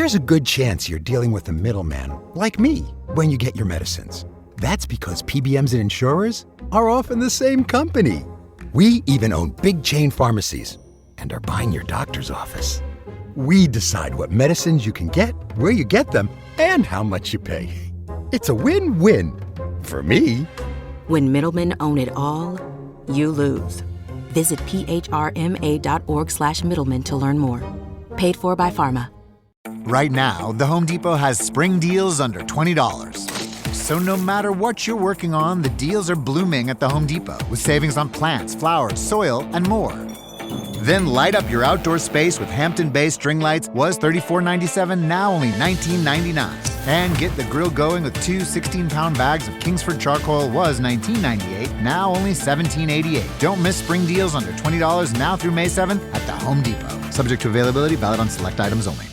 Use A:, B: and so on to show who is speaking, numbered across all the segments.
A: there's a good chance you're dealing with a middleman, like me, when you get your medicines. That's because PBMs and insurers are often the same company. We even own big chain pharmacies and are buying your doctor's office. We decide what medicines you can get, where you get them, and how much you pay. It's a win-win. For me.
B: When middlemen own it all, you lose. Visit phrma.org/middlemen to learn more. Paid for by Pharma.
C: Right now, the Home Depot has spring deals under $20. So no matter what you're working on, the deals are blooming at the Home Depot with savings on plants, flowers, soil, and more. Then light up your outdoor space with Hampton-based string lights. Was $34.97, now only $19.99. And get the grill going with two 16-pound bags of Kingsford charcoal. Was $19.98, now only $17.88. Don't miss spring deals under $20 now through May 7th at the Home Depot. Subject to availability, valid on select items only.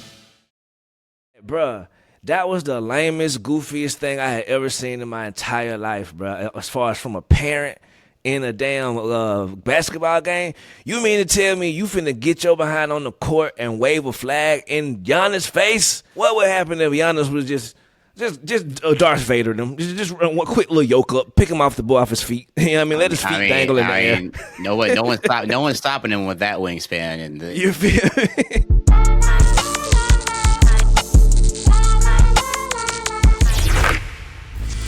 D: Bruh, that was the lamest, goofiest thing I had ever seen in my entire life, bruh. As far as from a parent in a damn basketball game, you mean to tell me you finna get your behind on the court and wave a flag in Giannis' face? What would happen if Giannis was just Darth Vader them? Just run one quick little yoke up, pick him off his feet. You know what I mean? Let his feet dangle in the air.
E: No one's stopping him with that wingspan. And
D: you feel me?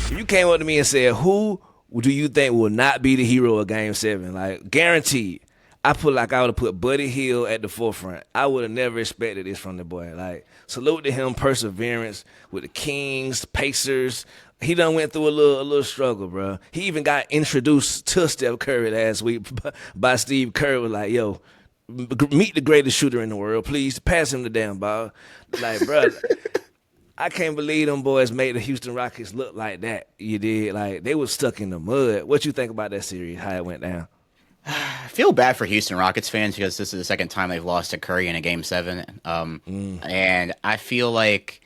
D: You came up to me and said, who do you think will not be the hero of Game 7? Like, guaranteed. I would have put Buddy Hield at the forefront. I would have never expected this from the boy. Like, salute to him, perseverance with the Kings, Pacers. He done went through a little struggle, bro. He even got introduced to Steph Curry last week by Steve Kerr. Was like, yo, meet the greatest shooter in the world, please. Pass him the damn ball. Like, bro, I can't believe them boys made the Houston Rockets look like that. You did. Like, they was stuck in the mud. What you think about that series, how it went down?
E: I feel bad for Houston Rockets fans because this is the second time they've lost to Curry in a Game 7. And I feel like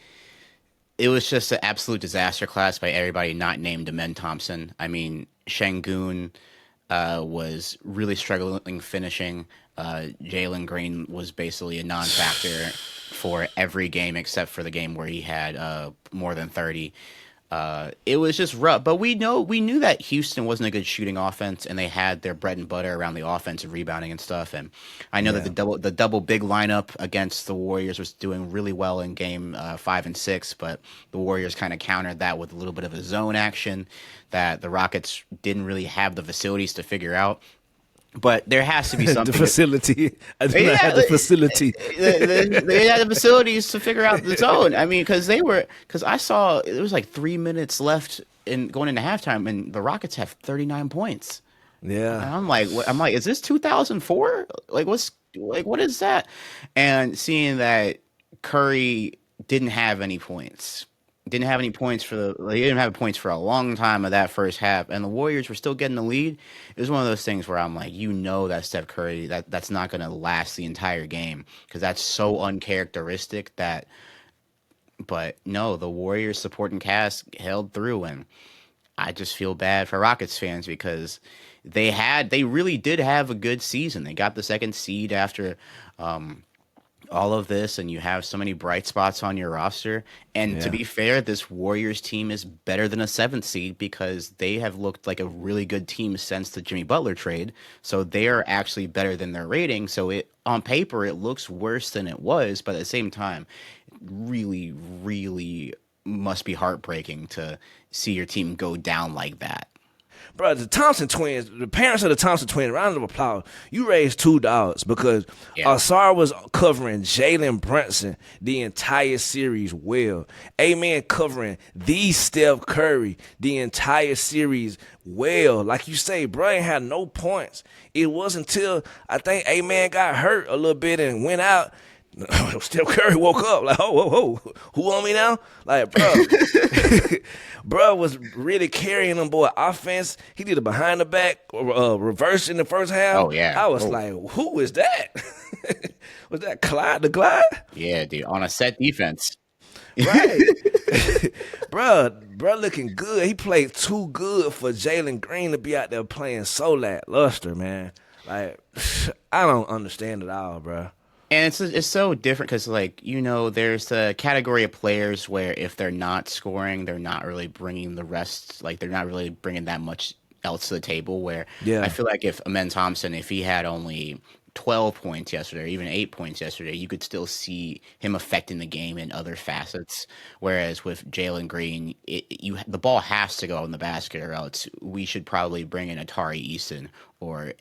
E: it was just an absolute disaster class by everybody not named Amen Thompson. I mean, Şengün was really struggling finishing. Jalen Green was basically a non-factor for every game except for the game where he had more than 30. It was just rough, but we knew that Houston wasn't a good shooting offense, and they had their bread and butter around the offensive rebounding and stuff. And I know that the double big lineup against the Warriors was doing really well in game 5 and 6, but the Warriors kind of countered that with a little bit of a zone action that the Rockets didn't really have the facilities to figure out. But there has to be something.
D: The facility. They had the facility.
E: They had the facilities to figure out the zone. I mean, because I saw it was like 3 minutes left going into halftime, and the Rockets have 39 points.
D: Yeah.
E: And I'm like, is this 2004? What is that? And seeing that Curry didn't have any points. They didn't have points for a long time of that first half, and the Warriors were still getting the lead. It was one of those things where I'm like, that Steph Curry, that's not going to last the entire game because that's so uncharacteristic that. But no, the Warriors supporting cast held through, and I just feel bad for Rockets fans because they really did have a good season. They got the second seed after. All of this, and you have so many bright spots on your roster. And to be fair, this Warriors team is better than a 7th seed because they have looked like a really good team since the Jimmy Butler trade. So they are actually better than their rating. So on paper, it looks worse than it was, but at the same time, it really, really must be heartbreaking to see your team go down like that.
D: Bro, the Thomspon Twins, the parents of the Thomspon Twins, round of applause. You raised $2 because Ausar was covering Jalen Brunson the entire series well. Amen covering the Steph Curry the entire series well. Like you say, bro ain't had no points. It wasn't until I think Amen got hurt a little bit and went out. Steph Curry woke up like, whoa, who on me now? Like, bro, bro was really carrying them boy offense. He did a behind the back reverse in the first half.
E: Oh yeah,
D: I was like, who is that? Was that Clyde the Glide?
E: Yeah, dude, on a set defense.
D: Right, bro, looking good. He played too good for Jalen Green to be out there playing so lackluster, man. Like, I don't understand it all, bro.
E: And it's so different because, like, there's the category of players where if they're not scoring, they're not really bringing the rest, like, they're not really bringing that much else to the table. Where I
D: Yeah.
E: feel like if Amen Thompson, if he had only 12 points yesterday, or even 8 points yesterday, you could still see him affecting the game in other facets. Whereas with Jalen Green, the ball has to go in the basket, or else we should probably bring in Atari Eason or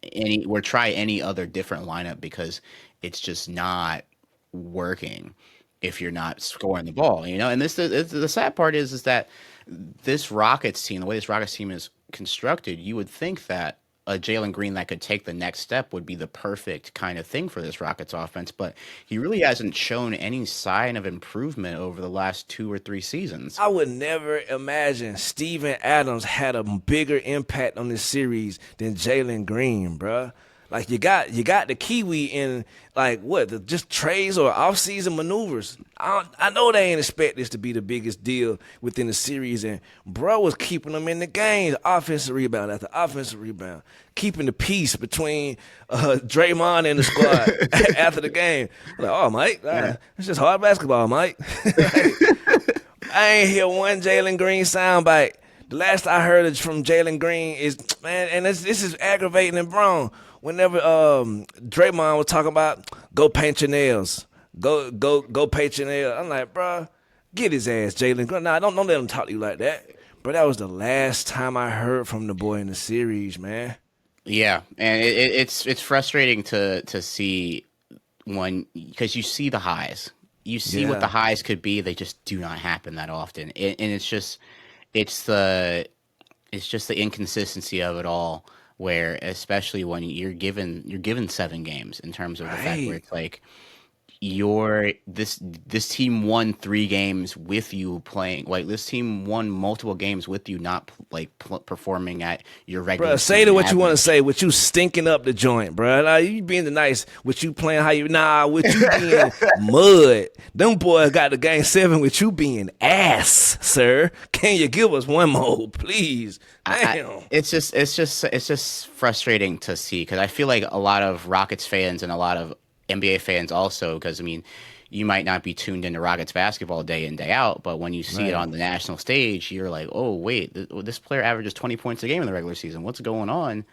E: try any other different lineup because it's just not working if you're not scoring the ball. And the sad part is that this Rockets team, the way this Rockets team is constructed, you would think that a Jalen Green that could take the next step would be the perfect kind of thing for this Rockets offense, but he really hasn't shown any sign of improvement over the last 2 or 3 seasons.
D: I would never imagine Steven Adams had a bigger impact on this series than Jalen Green, bruh. Like you got the Kiwi in like just trades or off-season maneuvers. I know they ain't expect this to be the biggest deal within the series, and bro was keeping them in the game, offensive rebound after offensive rebound, keeping the peace between Draymond and the squad after the game. Like, oh, Mike, it's just hard basketball, Mike. I ain't hear one Jalen Green soundbite. The last I heard from Jalen Green is, man, and this is aggravating and wrong. Whenever Draymond was talking about go paint your nails, go paint your nails, I'm like, bro, get his ass, Jalen. Nah, don't let him talk to you like that. But that was the last time I heard from the boy in the series, man.
E: Yeah, and it's frustrating to see because you see the highs, you see what the highs could be. They just do not happen that often, and it's just the inconsistency of it all. Where especially when you're given 7 games in terms of the fact where it's like this team won 3 games with you playing, like this team won multiple games with you not performing at your regular.
D: Bro, say to what you want to say. With you stinking up the joint, bro. Like, you being the nice. With you playing with you being mud. Them boys got the game 7 with you being ass, sir. Can you give us one more, please? Damn.
E: It's just frustrating to see because I feel like a lot of Rockets fans and a lot of NBA fans also, because I mean, you might not be tuned into Rockets basketball day in, day out, but when you see it on the national stage, you're like, oh wait, this player averages 20 points a game in the regular season. What's going on?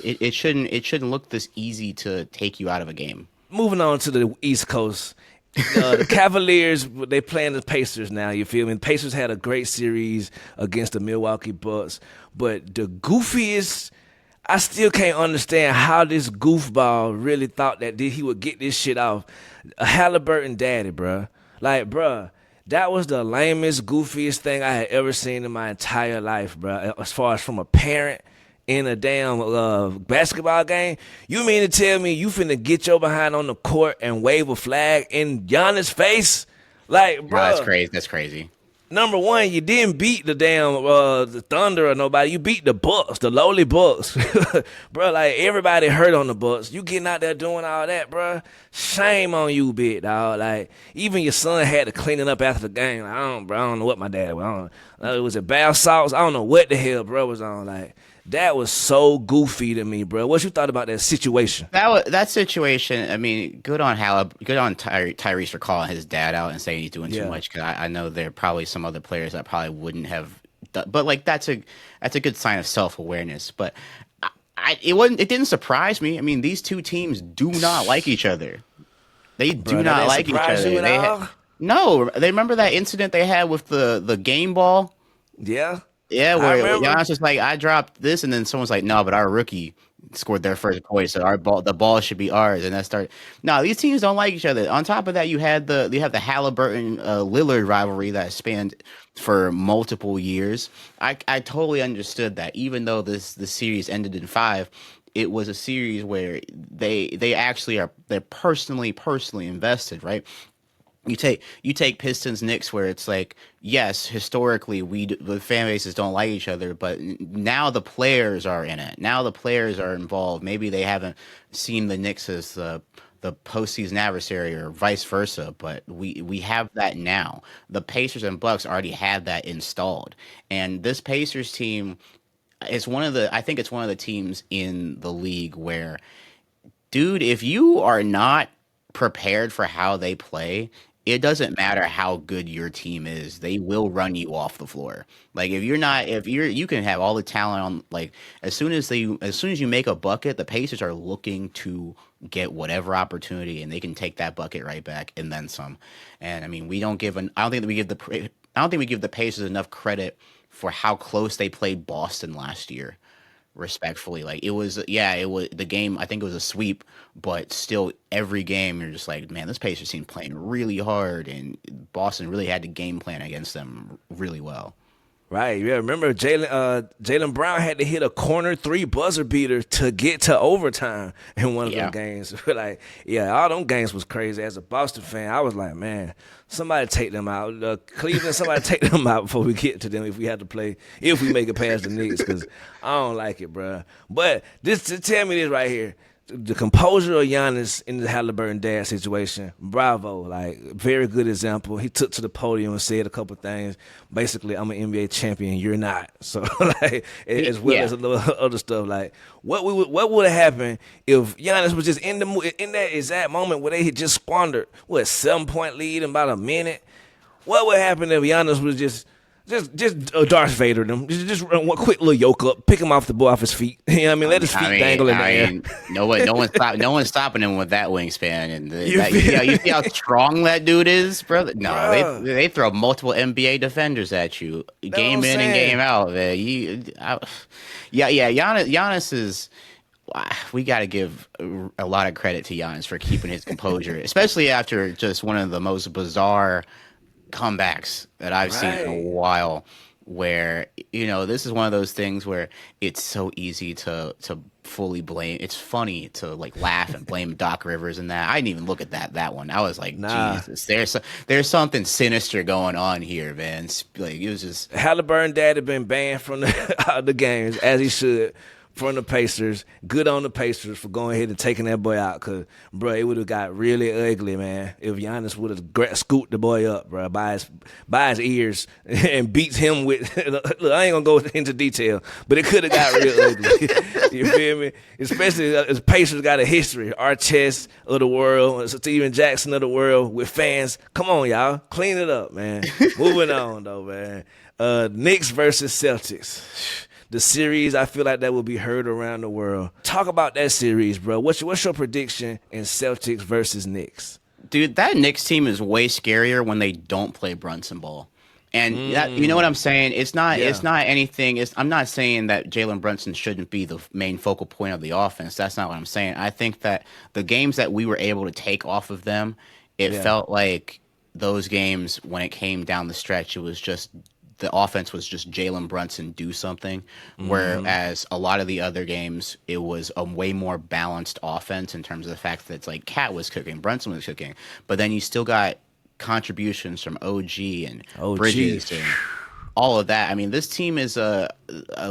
E: It shouldn't look this easy to take you out of a game.
D: Moving on to the East Coast. The Cavaliers, they playing the Pacers now, you feel me? The Pacers had a great series against the Milwaukee Bucks, but the goofiest, I still can't understand how this goofball really thought that he would get this shit off. Haliburton daddy, bruh. Like, bruh, that was the lamest, goofiest thing I had ever seen in my entire life, bruh. As far as from a parent in a damn basketball game. You mean to tell me you finna get your behind on the court and wave a flag in Giannis' face? Like, bruh.
E: No, that's crazy.
D: Number one, you didn't beat the damn the Thunder or nobody. You beat the Bucks, the lowly Bucks. Bro, like, everybody hurt on the Bucks. You getting out there doing all that, bro. Shame on you, big dog. Like, even your son had to clean it up after the game. Like, I don't know what my dad was on. It was a bath salts. I don't know what the hell bro was on. Like, that was so goofy to me, bro. What you thought about that situation?
E: That situation. I mean, good on Tyrese for calling his dad out and saying he's doing too much. Because I know there are probably some other players that probably wouldn't have. But like that's a good sign of self-awareness. But it didn't surprise me. I mean, these two teams do not like each other. They do not like each other. No, they remember that incident they had with the game ball.
D: Yeah.
E: Yeah, where Giannis was like, I dropped this, and then someone's like, no, but our rookie scored their first point, so the ball should be ours, and that started. No, these teams don't like each other. On top of that, you have the Haliburton Lillard rivalry that spanned for multiple years. I totally understood that, even though the series ended in 5. It was a series where they actually they're personally invested, right? You take Pistons Knicks where it's like, yes, historically the fan bases don't like each other, but now the players are in it. Now the players are involved. Maybe they haven't seen the Knicks as the postseason adversary or vice versa, but we have that now. The Pacers and Bucks already had that installed, and this Pacers team is I think it's one of the teams in the league where, dude, if you are not prepared for how they play, it doesn't matter how good your team is. They will run you off the floor. Like you can have all the talent on, like, as soon as you make a bucket, the Pacers are looking to get whatever opportunity, and they can take that bucket right back and then some. And I mean, I don't think we give the Pacers enough credit for how close they played Boston last year. Respectfully, like it was the game. I think it was a sweep, but still, every game you're just like, man, this Pacers team playing really hard, and Boston really had to game plan against them really well.
D: Right, yeah. Remember, Jaylen Brown had to hit a corner 3 buzzer beater to get to overtime in one of them games. Like, yeah, all them games was crazy. As a Boston fan, I was like, man, somebody take them out. Cleveland, somebody take them out before we get to them if we make it past the Knicks, because I don't like it, bro. But tell me this right here. The composure of Giannis in the Haliburton dad situation, bravo. Like, very good example. He took to the podium and said a couple things. Basically, I'm an NBA champion, you're not. So, like, as well as a little other stuff. Like, what would have happened if Giannis was just in that exact moment where they had just squandered, 7-point lead in about a minute? What would happen if Giannis was just Darth Vader them. Just run one quick little yoke up, pick him off his feet. You know what I mean? Let his feet dangle in the air.
E: No one's stopping him with that wingspan. And you see how strong that dude is, brother? No, they throw multiple NBA defenders at you, game in and game out. Giannis is. We got to give a lot of credit to Giannis for keeping his composure, especially after just one of the most bizarre comebacks that I've seen in a while, where, this is one of those things where it's so easy to fully blame. It's funny to like laugh and blame Doc Rivers and that. I didn't even look at that one. I was like, Jesus, there's something sinister going on here, man. Like, it was just
D: Haliburton dad had been banned from the games, as he should, from the Pacers. Good on the Pacers for going ahead and taking that boy out, because, bro, it would have got really ugly, man, if Giannis would have scooped the boy up, bro, by his ears and beats him with. Look, I ain't gonna go into detail, but it could have got real ugly. You feel me? Especially as Pacers got a history, Archest of the world, Steven Jackson of the world, with fans. Come on, y'all, clean it up, man. Moving on though, man. Knicks versus Celtics. The series, I feel like that will be heard around the world. Talk about that series, bro. What's your prediction in Celtics versus Knicks?
E: Dude, that Knicks team is way scarier when they don't play Brunson ball. And that, you know what I'm saying? It's not anything. I'm not saying that Jalen Brunson shouldn't be the main focal point of the offense. That's not what I'm saying. I think that the games that we were able to take off of them, it felt like those games, when it came down the stretch, it was just the offense was just Jalen Brunson do something, whereas a lot of the other games, it was a way more balanced offense in terms of the fact that it's like Cat was cooking, Brunson was cooking, but then you still got contributions from OG and Bridges and all of that. I mean, this team is a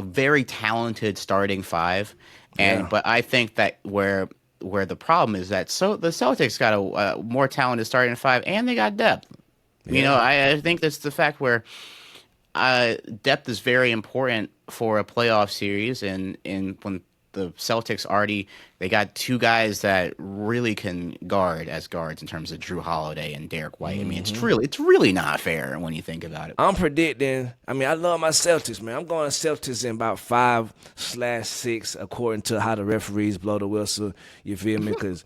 E: very talented starting five, but I think that where the problem is that the Celtics got a more talented starting five, and they got depth. I think that's the fact where depth is very important for a playoff series, and when the Celtics they got 2 guys that really can guard as guards in terms of Drew Holiday and Derek White. I mean, it's really not fair when you think about it.
D: I'm predicting. I mean, I love my Celtics, man. I'm going Celtics in about 5/6 according to how the referees blow the whistle. You feel me? Because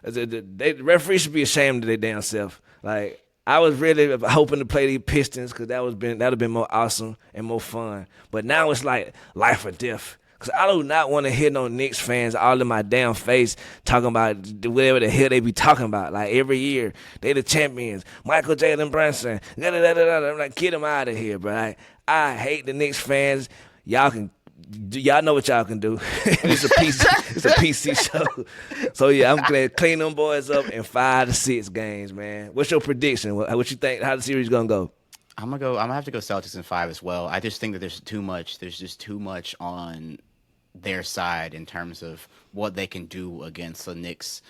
D: the referees should be ashamed of their damn self. Like, I was really hoping to play these Pistons, because that would have been more awesome and more fun. But now it's like life or death. Because I do not want to hear no Knicks fans all in my damn face talking about whatever the hell they be talking about. Like, every year, they the champions. Michael Jalen Brunson. I'm like, get them out of here, bro. I hate the Knicks fans. Y'all know what y'all can do. It's a PC show. So yeah, I'm glad clean them boys up in 5-6 games, man. What's your prediction? What you think? How the series gonna go?
E: I'm gonna have to go Celtics in 5 as well. I just think that there's too much. There's just too much on their side in terms of what they can do against the Knicks'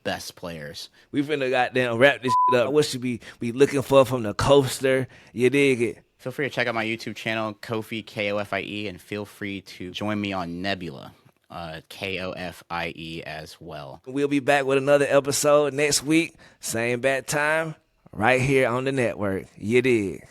E: best players.
D: We finna goddamn wrap this shit up. What should we be looking for from the coaster? You dig it?
E: Feel free to check out my YouTube channel, Kofie, Kofie, and feel free to join me on Nebula. Kofie as well.
D: We'll be back with another episode next week. Same bad time, right here on the network. You dig.